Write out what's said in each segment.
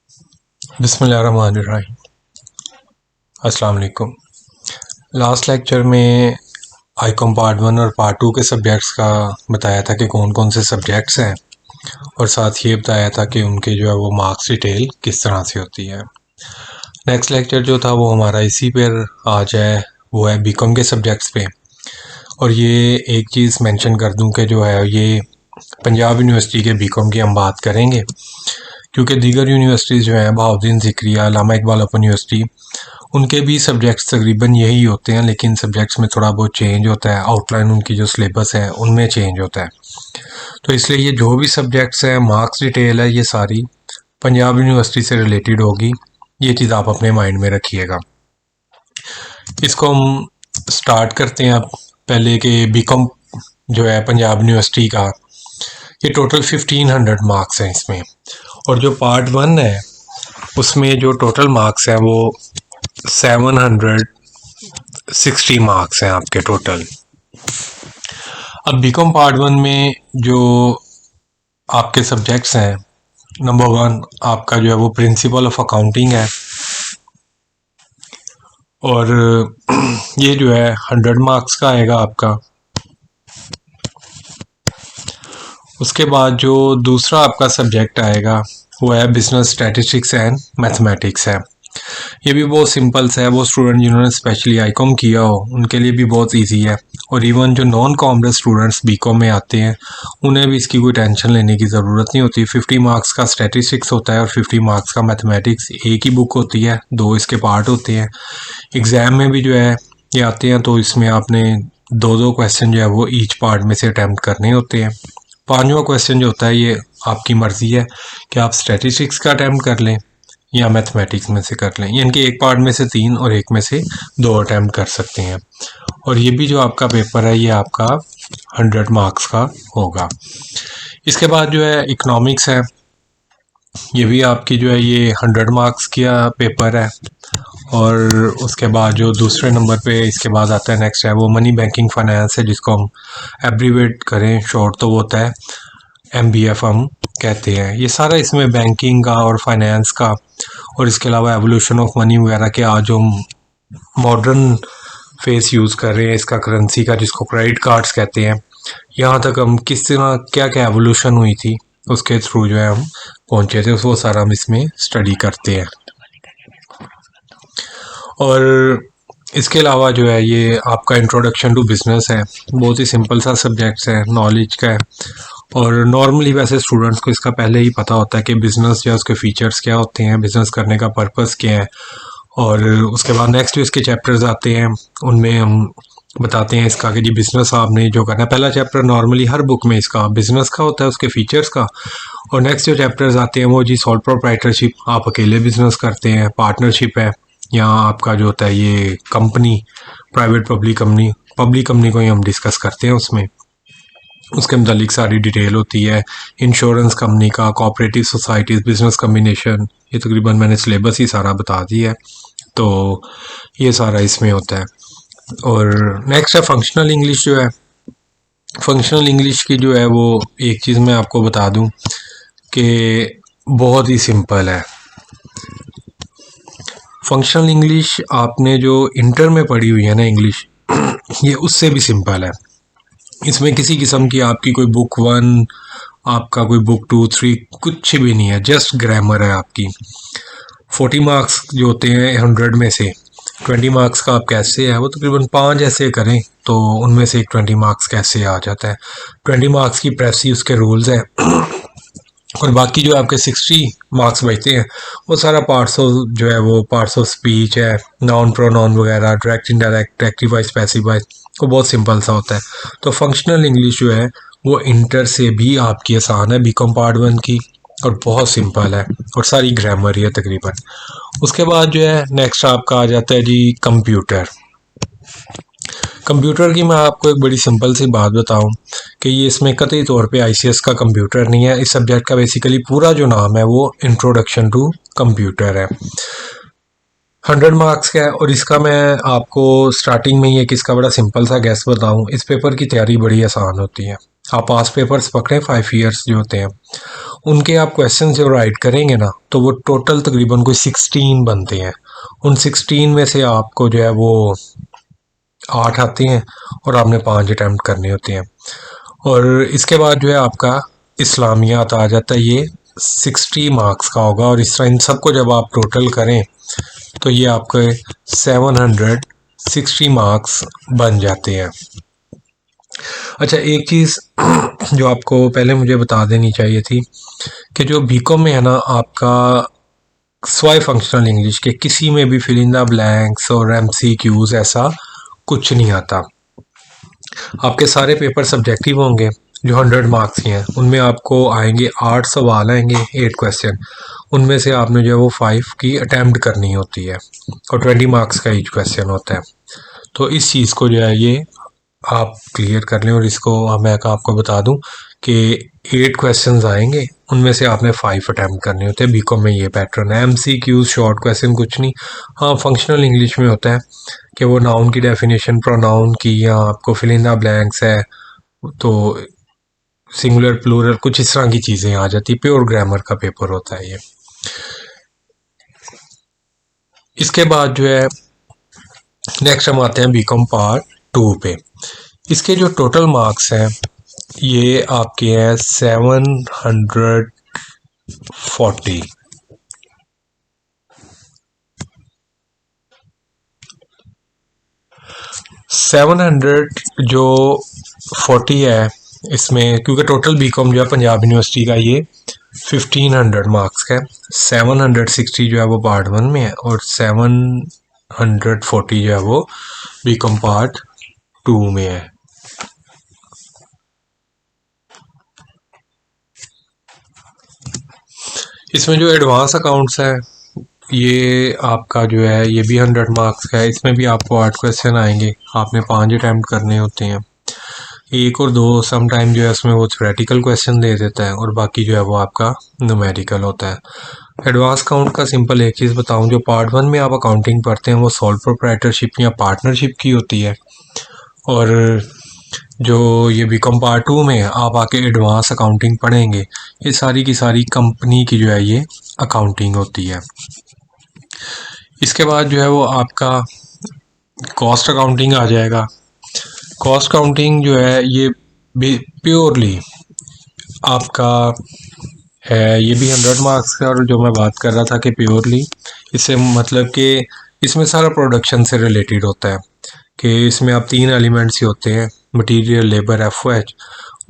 बिस्मिल्लाहिर्रहमानिर्रहीम। अस्सलाम वालेकुम। लास्ट लेक्चर में आईकॉम पार्ट 1 और पार्ट 2 के सब्जेक्ट्स का बताया था कि कौन कौन से सब्जेक्ट्स हैं, और साथ ये बताया था कि उनके जो है वो मार्क्स डिटेल किस तरह से होती है। नेक्स्ट लेक्चर जो था वो हमारा इसी पर आज है, वो है बीकॉम के सब्जेक्ट्स पे। और ये एक चीज़ मेंशन कर दूं कि जो है ये पंजाब यूनिवर्सिटी के बीकॉम की हम बात करेंगे, क्योंकि दीगर यूनिवर्सिटीज़ जो हैं बहाउद्दीन ज़िक्रिया, अल्लामा इकबाल ओपन यूनिवर्सिटी, उनके भी सब्जेक्ट्स तकरीबन यही होते हैं, लेकिन सब्जेक्ट्स में थोड़ा बहुत चेंज होता है। आउटलाइन उनकी जो सिलेबस है उनमें चेंज होता है। तो इसलिए ये जो भी सब्जेक्ट्स हैं, मार्क्स डिटेल है, ये सारी पंजाब यूनिवर्सिटी से रिलेटेड होगी। ये चीज़ आप अपने माइंड में रखिएगा। इसको हम स्टार्ट करते हैं। आप पहले के बीकॉम जो है पंजाब यूनिवर्सिटी का, ये टोटल 1500 मार्क्स हैं इसमें। और जो पार्ट 1 है उसमें जो टोटल मार्क्स हैं वो 760 मार्क्स हैं आपके टोटल। अब बीकॉम पार्ट 1 में जो आपके सब्जेक्ट्स हैं, नंबर 1 आपका जो है वो प्रिंसिपल ऑफ अकाउंटिंग है, और ये जो है 100 मार्क्स का आएगा आपका। उसके बाद जो दूसरा आपका सब्जेक्ट आएगा वो है बिजनेस स्टैटिस्टिक्स एंड मैथमेटिक्स है। ये भी बहुत सिंपल सा है। वो स्टूडेंट जिन्होंने स्पेशली आईकॉम किया हो उनके लिए भी बहुत इजी है, और इवन जो नॉन कॉमर्स स्टूडेंट्स बीकॉम में आते हैं उन्हें भी इसकी कोई टेंशन लेने की ज़रूरत नहीं होती। 50 मार्क्स का स्टैटिस्टिक्स होता है और 50 मार्क्स का मैथमेटिक्स। एक ही बुक होती है, 2 इसके पार्ट होते हैं। एग्ज़ाम में भी जो है ये आते हैं, तो इसमें आपने 2-2 क्वेश्चन जो है वो ईच पार्ट में से अटैम्प्ट करने होते हैं। 5वां क्वेश्चन जो होता है ये आपकी मर्ज़ी है कि आप स्टैटिस्टिक्स का अटैम्प्ट कर लें या मैथमेटिक्स में से कर लें, यानी कि एक पार्ट में से 3 और एक में से 2 अटैम्प्ट कर सकते हैं। और ये भी जो आपका पेपर है ये आपका 100 मार्क्स का होगा। इसके बाद जो है इकोनॉमिक्स है, ये भी आपकी जो है ये 100 मार्क्स का पेपर है। और उसके बाद जो दूसरे नंबर पे इसके बाद आता है नेक्स्ट है वो मनी बैंकिंग फाइनेंस है, जिसको हम एब्रीवेट करें शॉर्ट तो वो होता है MBF हम कहते हैं। ये सारा इसमें बैंकिंग का और फाइनेंस का, और इसके अलावा एवोल्यूशन ऑफ मनी वगैरह के आज हम मॉडर्न फेस यूज़ कर रहे हैं इसका, करेंसी का, जिसको क्रेडिट कार्ड्स कहते हैं। यहाँ तक हम किस तरह क्या क्या एवोल्यूशन हुई थी उसके थ्रू जो है हम पहुँचे थे, वो सारा हम इसमें स्टडी करते हैं। और इसके अलावा जो है ये आपका इंट्रोडक्शन टू बिज़नेस है। बहुत ही सिंपल सा सब्जेक्ट्स है, नॉलेज का है। और नॉर्मली वैसे स्टूडेंट्स को इसका पहले ही पता होता है कि बिज़नेस या उसके फीचर्स क्या होते हैं, बिज़नेस करने का पर्पस क्या है। और उसके बाद नेक्स्ट जो इसके चैप्टर्स आते हैं उनमें हम बताते हैं इसका कि जी बिज़नेस आपने जो करना है। पहला चैप्टर नॉर्मली हर बुक में इसका बिज़नेस का होता है, उसके फीचर्स का। और नेक्स्ट जो चैप्टर्स आते हैं वो जी सोल प्रोप्राइटरशिप, आप अकेले बिज़नेस करते हैं, पार्टनरशिप है, या आपका जो होता है ये कंपनी, प्राइवेट पब्लिक कंपनी को ही हम डिस्कस करते हैं उसमें। उसके मुतालिक सारी डिटेल होती है, इंश्योरेंस कंपनी का, कोऑपरेटिव सोसाइटीज़, बिजनेस कम्बिनेशन, ये तकरीबन मैंने सिलेबस ही सारा बता दिया है। तो ये सारा इसमें होता है। और नेक्स्ट है फंक्शनल इंग्लिश। जो है फंक्शनल इंग्लिश की जो है वो एक चीज़ मैं आपको बता दूं कि बहुत ही सिंपल है। फंक्शनल इंग्लिश आपने जो इंटर में पढ़ी हुई है ना इंग्लिश, ये उससे भी सिंपल है। इसमें किसी किस्म की आपकी कोई बुक 1, आपका कोई बुक 2, 3 कुछ भी नहीं है, जस्ट ग्रामर है आपकी। 40 मार्क्स जो होते हैं 100 में से 20 मार्क्स का आप कैसे है वो तकरीबन 5 ऐसे करें तो उनमें से एक 20 मार्क्स कैसे आ जाता है। 20 मार्क्स की प्रेसी उसके रूल्स हैं। और बाकी जो आपके 60 मार्क्स बचते हैं वो सारा पार्ट्स ऑफ जो है वो पार्ट्स ऑफ स्पीच है, नाउन प्रोनाउन वगैरह, direct indirect, active voice, passive voice, वो बहुत सिंपल सा होता है। तो फंक्शनल इंग्लिश जो है वो इंटर से भी आपकी आसान है बीकॉम पार्ट 1 की, और बहुत सिंपल है, और सारी ग्रामर ही है तकरीबन। उसके बाद जो है नेक्स्ट आपका आ जाता है जी कंप्यूटर। कंप्यूटर की मैं आपको एक बड़ी सिंपल सी बात बताऊं कि ये इसमें कतई तौर पे ICS का कंप्यूटर नहीं है। इस सब्जेक्ट का बेसिकली पूरा जो नाम है वो इंट्रोडक्शन टू कंप्यूटर है। 100 मार्क्स का है, और इसका मैं आपको स्टार्टिंग में ही एक इसका बड़ा सिंपल सा गैस बताऊं, इस पेपर की तैयारी बड़ी आसान होती है। आप पास पेपर्स पकड़ें 5 ईयर्स जो होते हैं उनके आप क्वेश्चन जो राइट करेंगे ना, तो वो टोटल तकरीबन कोई 16 बनते हैं। उन 16 में से आपको जो है वो 8 आते हैं और आपने 5 अटैम्प्ट करने होते हैं। और इसके बाद जो है आपका इस्लामियात आ जाता है, ये 60 मार्क्स का होगा। और इस तरह इन सबको जब आप टोटल करें तो ये आपके 760 मार्क्स बन जाते हैं। अच्छा, एक चीज़ जो आपको पहले मुझे बता देनी चाहिए थी कि जो बीकॉम में है ना, आपका स्वाय फंक्शनल इंग्लिश के किसी में भी फिल इन द ब्लैंक्स और एमसीक्यूज ऐसा कुछ नहीं आता। आपके सारे पेपर सब्जेक्टिव होंगे जो 100 मार्क्स के हैं। उनमें आपको आएंगे 8 सवाल आएंगे, 8 क्वेश्चन। उनमें से आपने जो है वो 5 की अटैम्प्ट करनी होती है और 20 मार्क्स का ईच क्वेश्चन होता है। तो इस चीज़ को जो है ये आप क्लियर कर लें। और इसको मैं आपको बता दूं कि 8 क्वेश्चंस आएंगे, उनमें से आपने 5 अटैम्प्ट करने होते हैं। बीकॉम में ये पैटर्न है। एमसीक्यूज शॉर्ट क्वेश्चन कुछ नहीं। हाँ, फंक्शनल इंग्लिश में होता है कि वो नाउन की डेफिनेशन, प्रोनाउन की, या आपको फिल इन द ब्लैंक्स है तो सिंगुलर प्लूरल कुछ इस तरह की चीज़ें आ जाती। प्योर ग्रामर का पेपर होता है ये। इसके बाद जो है नेक्स्ट हम आते हैं बीकॉम पार्ट 2 पे। इसके जो टोटल मार्क्स हैं ये आपके हैं 740। 700 जो 40 है इसमें, क्योंकि टोटल बीकॉम जो है पंजाब यूनिवर्सिटी का ये 1500 मार्क्स का है। 760 जो है वो पार्ट 1 में है और 740 जो है वो बीकॉम पार्ट 2 में है। इसमें जो एडवांस अकाउंट्स है ये आपका जो है ये भी 100 मार्क्स का है। इसमें भी आपको 8 क्वेश्चन आएंगे, आपने 5 अटैम्प्ट करने होते हैं। एक और दो सम टाइम जो है उसमें वो थ्योरेटिकल क्वेश्चन दे देता है और बाकी जो है वो आपका न्यूमेरिकल होता है। एडवांस अकाउंट का सिंपल एक चीज़ बताऊं, जो पार्ट 1 में आप अकाउंटिंग पढ़ते हैं वो सोल प्रोप्राइटरशिप या पार्टनरशिप की होती है। और जो ये बीकॉम पार्ट 2 में आप आके एडवांस अकाउंटिंग पढ़ेंगे, ये सारी की सारी कंपनी की जो है ये अकाउंटिंग होती है। इसके बाद जो है वो आपका कॉस्ट अकाउंटिंग आ जाएगा। कॉस्ट अकाउंटिंग जो है ये प्योरली आपका है, ये भी 100 मार्क्स का। और जो मैं बात कर रहा था कि प्योरली, इससे मतलब कि इसमें सारा प्रोडक्शन से रिलेटेड होता है कि इसमें आप 3 एलिमेंट्स ही होते हैं, मटेरियल, लेबर, एफओएच।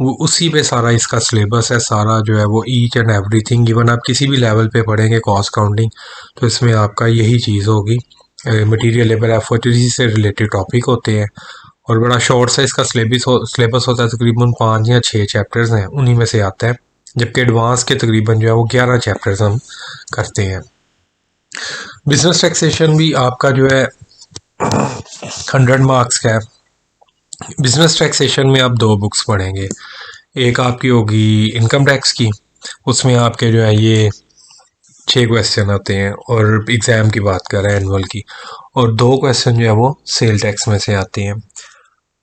वो उसी पे सारा इसका सिलेबस है, सारा जो है वो ईच एंड एवरीथिंग। इवन आप किसी भी लेवल पे पढ़ेंगे कॉस्ट काउंटिंग तो इसमें आपका यही चीज़ होगी, मटेरियल, लेबर, एफओएच, इसी से रिलेटेड टॉपिक होते हैं। और बड़ा शॉर्ट सा इसका सिलेबस होता है, तकरीबन 5 या 6 चैप्टर्स हैं, उन्हीं में से आता है। जबकि एडवांस के तकरीबन जो है वो 11 चैप्टर्स हम करते हैं। बिजनेस टैक्सेशन भी आपका जो है 100 मार्क्स का है। बिजनेस टैक्सेशन में आप 2 बुक्स पढ़ेंगे। एक आपकी होगी इनकम टैक्स की, उसमें आपके जो है ये 6 क्वेश्चन आते हैं और एग्ज़ाम की बात कर रहे हैं एनुअल की। और 2 क्वेश्चन जो है वो सेल टैक्स में से आते हैं।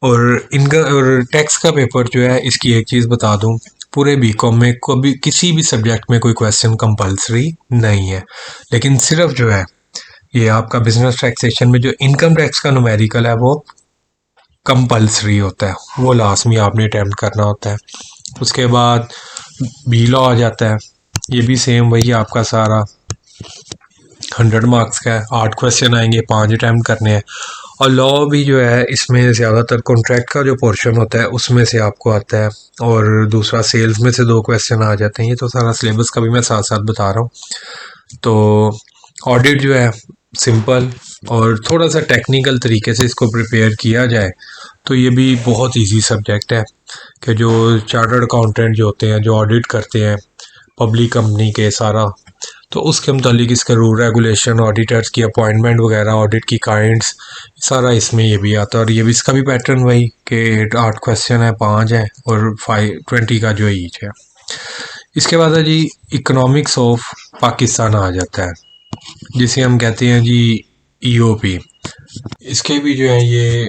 और इनका और टैक्स का पेपर जो है, इसकी एक चीज़ बता दूं, पूरे बीकॉम में कभी किसी भी सब्जेक्ट में कोई क्वेश्चन कंपलसरी नहीं है। लेकिन सिर्फ जो है ये आपका बिजनेस टैक्सेशन में जो इनकम टैक्स का न्यूमेरिकल है वो कंपलसरी होता है, वो लाजमी आपने अटैम्प्ट करना होता है। उसके बाद बी लॉ आ जाता है, ये भी सेम वही आपका सारा 100 मार्क्स का है। 8 क्वेश्चन आएंगे, 5 अटैम्प्ट करने हैं। और लॉ भी जो है इसमें ज़्यादातर कॉन्ट्रैक्ट का जो पोर्शन होता है उसमें से आपको आता है, और दूसरा सेल्स में से 2 क्वेश्चन आ जाते हैं। ये तो सारा सिलेबस का भी मैं साथ साथ बता रहा हूँ। तो ऑडिट जो है सिंपल और थोड़ा सा टेक्निकल तरीके से इसको प्रिपेयर किया जाए तो ये भी बहुत इजी सब्जेक्ट है कि जो चार्टर्ड अकाउंटेंट जो होते हैं, जो ऑडिट करते हैं पब्लिक कंपनी के सारा, तो उसके मुतालिक इसका रूल रेगुलेशन, ऑडिटर्स की अपॉइंटमेंट वगैरह, ऑडिट की काइंड्स, सारा इसमें ये भी आता है। और ये भी इसका भी पैटर्न वही कि 8 क्वेश्चन है, 5 है और 20 का जो ईच है। इसके बाद है जी इकोनॉमिक्स ऑफ पाकिस्तान आ जाता है, जिसे हम कहते हैं जी ईओपी। इसके भी जो है ये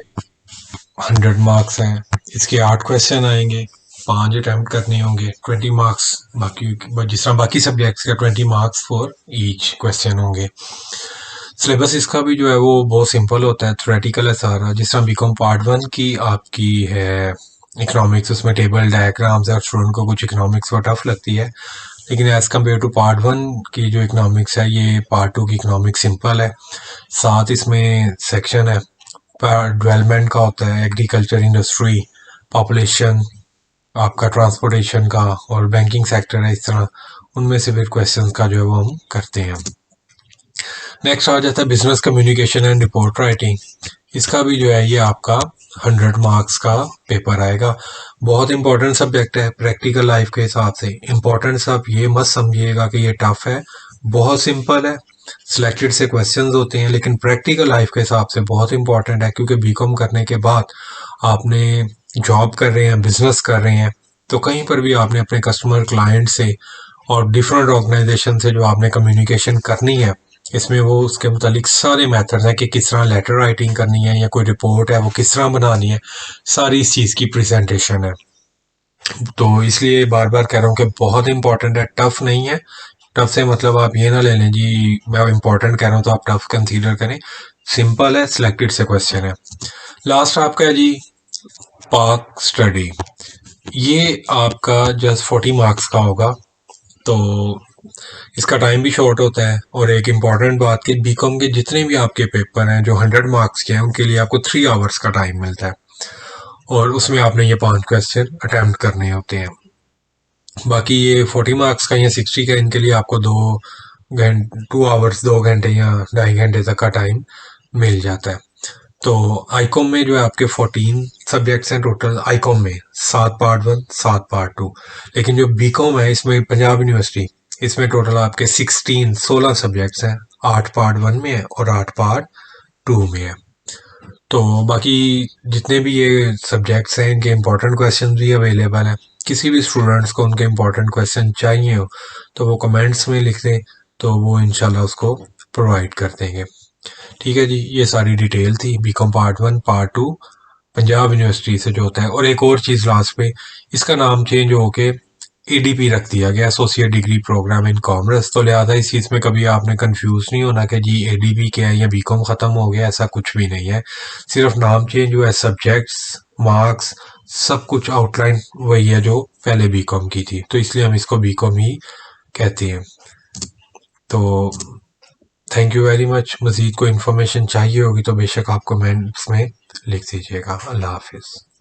100 मार्क्स हैं। इसके 8 क्वेश्चन आएंगे 5 अटैम्प्ट करने होंगे, 20 मार्क्स, बाकी जिस तरह बाकी सब्जेक्ट्स का 20 मार्क्स फॉर ईच क्वेश्चन होंगे। सिलेबस इसका भी जो है वो बहुत सिंपल होता है, थ्योरेटिकल है सारा। जिस तरह बीकॉम पार्ट 1 की आपकी है इकोनॉमिक्स, उसमें टेबल डायग्राम्स है और स्टूडेंट को कुछ इकोनॉमिक्स को टफ लगती है, लेकिन एज़ कम्पेयर टू पार्ट 1 की जो इकोनॉमिक्स है, ये पार्ट 2 की इकोनॉमिक्स सिंपल है। साथ इसमें सेक्शन है डेवलपमेंट का होता है, एग्रीकल्चर, इंडस्ट्री, पॉपुलेशन, आपका ट्रांसपोर्टेशन का, और बैंकिंग सेक्टर है। इस तरह उनमें से फिर क्वेश्चंस का जो है वो हम करते हैं। नेक्स्ट आ जाता है business communication and report writing. इसका भी जो है ये आपका 100 मार्क्स का पेपर आएगा। बहुत इंपॉर्टेंट सब्जेक्ट है प्रैक्टिकल लाइफ के हिसाब से। इंपॉर्टेंस आप ये मत समझिएगा कि ये टफ है, बहुत सिंपल है। सिलेक्टेड से क्वेश्चंस होते हैं, लेकिन प्रैक्टिकल लाइफ के हिसाब से बहुत इंपॉर्टेंट है, क्योंकि बीकॉम करने के बाद आपने जॉब कर रहे हैं, बिजनेस कर रहे हैं, तो कहीं पर भी आपने अपने कस्टमर, क्लाइंट से और डिफरेंट ऑर्गेनाइजेशन से जो आपने कम्युनिकेशन करनी है, इसमें वो उसके मुतालिक सारे मेथड्स हैं कि किस तरह लेटर राइटिंग करनी है या कोई रिपोर्ट है वो किस तरह बनानी है, सारी इस चीज़ की प्रेजेंटेशन है। तो इसलिए बार बार कह रहा हूँ कि बहुत इंपॉर्टेंट है, टफ नहीं है। टफ से मतलब आप ये ना ले लें जी मैं इंपॉर्टेंट कह रहा हूँ तो आप टफ कंसीडर करें, सिंपल है, सिलेक्टेड से क्वेश्चन है। लास्ट आपका है जी पार्क स्टडी। ये आपका जस्ट 40 मार्क्स का होगा, तो इसका टाइम भी शॉर्ट होता है। और एक इम्पॉर्टेंट बात कि बीकॉम के जितने भी आपके पेपर हैं जो 100 मार्क्स के हैं, उनके लिए आपको 3 आवर्स का टाइम मिलता है, और उसमें आपने ये 5 क्वेश्चन अटैम्प्ट करने होते हैं। बाकी ये 40 मार्क्स का या 60 का, इनके लिए आपको 2 आवर्स, 2 घंटे या 2.5 घंटे तक का टाइम मिल जाता है। तो आईकॉम में जो है आपके 14 सब्जेक्ट्स हैं टोटल। आईकॉम में 7 पार्ट 1, 7 पार्ट 2। लेकिन जो बीकॉम है इसमें पंजाब यूनिवर्सिटी, इसमें टोटल आपके 16 सब्जेक्ट्स हैं। 8 पार्ट 1 में है और 8 पार्ट 2 में है। तो बाकी जितने भी ये सब्जेक्ट्स हैं इनके इम्पोर्टेंट क्वेश्चन भी अवेलेबल हैं। किसी भी स्टूडेंट्स को उनके इम्पोर्टेंट क्वेश्चन चाहिए हो तो वो कमेंट्स में लिख दें, तो वो इंशाल्लाह उसको प्रोवाइड कर देंगे। ठीक है जी, ये सारी डिटेल थी BCom part 1 part 2 Punjab university से जो होता है। और एक और चीज़ लास्ट पे, इसका नाम चेंज होके एडीपी रख दिया गया, associate degree programme in commerce. तो लिहाजा इस चीज़ में कभी आपने कंफ्यूज नहीं होना कि जी एडीपी क्या है या बीकॉम ख़त्म हो गया, ऐसा कुछ भी नहीं है। सिर्फ नाम चेंज हुआ है, सब्जेक्ट्स, मार्क्स, सब कुछ आउटलाइन वही है जो पहले बीकॉम की थी, तो इसलिए हम इसको बीकॉम ही कहते हैं। तो थैंक यू वेरी मच। मज़ीद कोई इन्फॉर्मेशन चाहिए होगी तो बेशक आप कमेंट्स में लिख दीजिएगा। अल्लाह हाफिज़।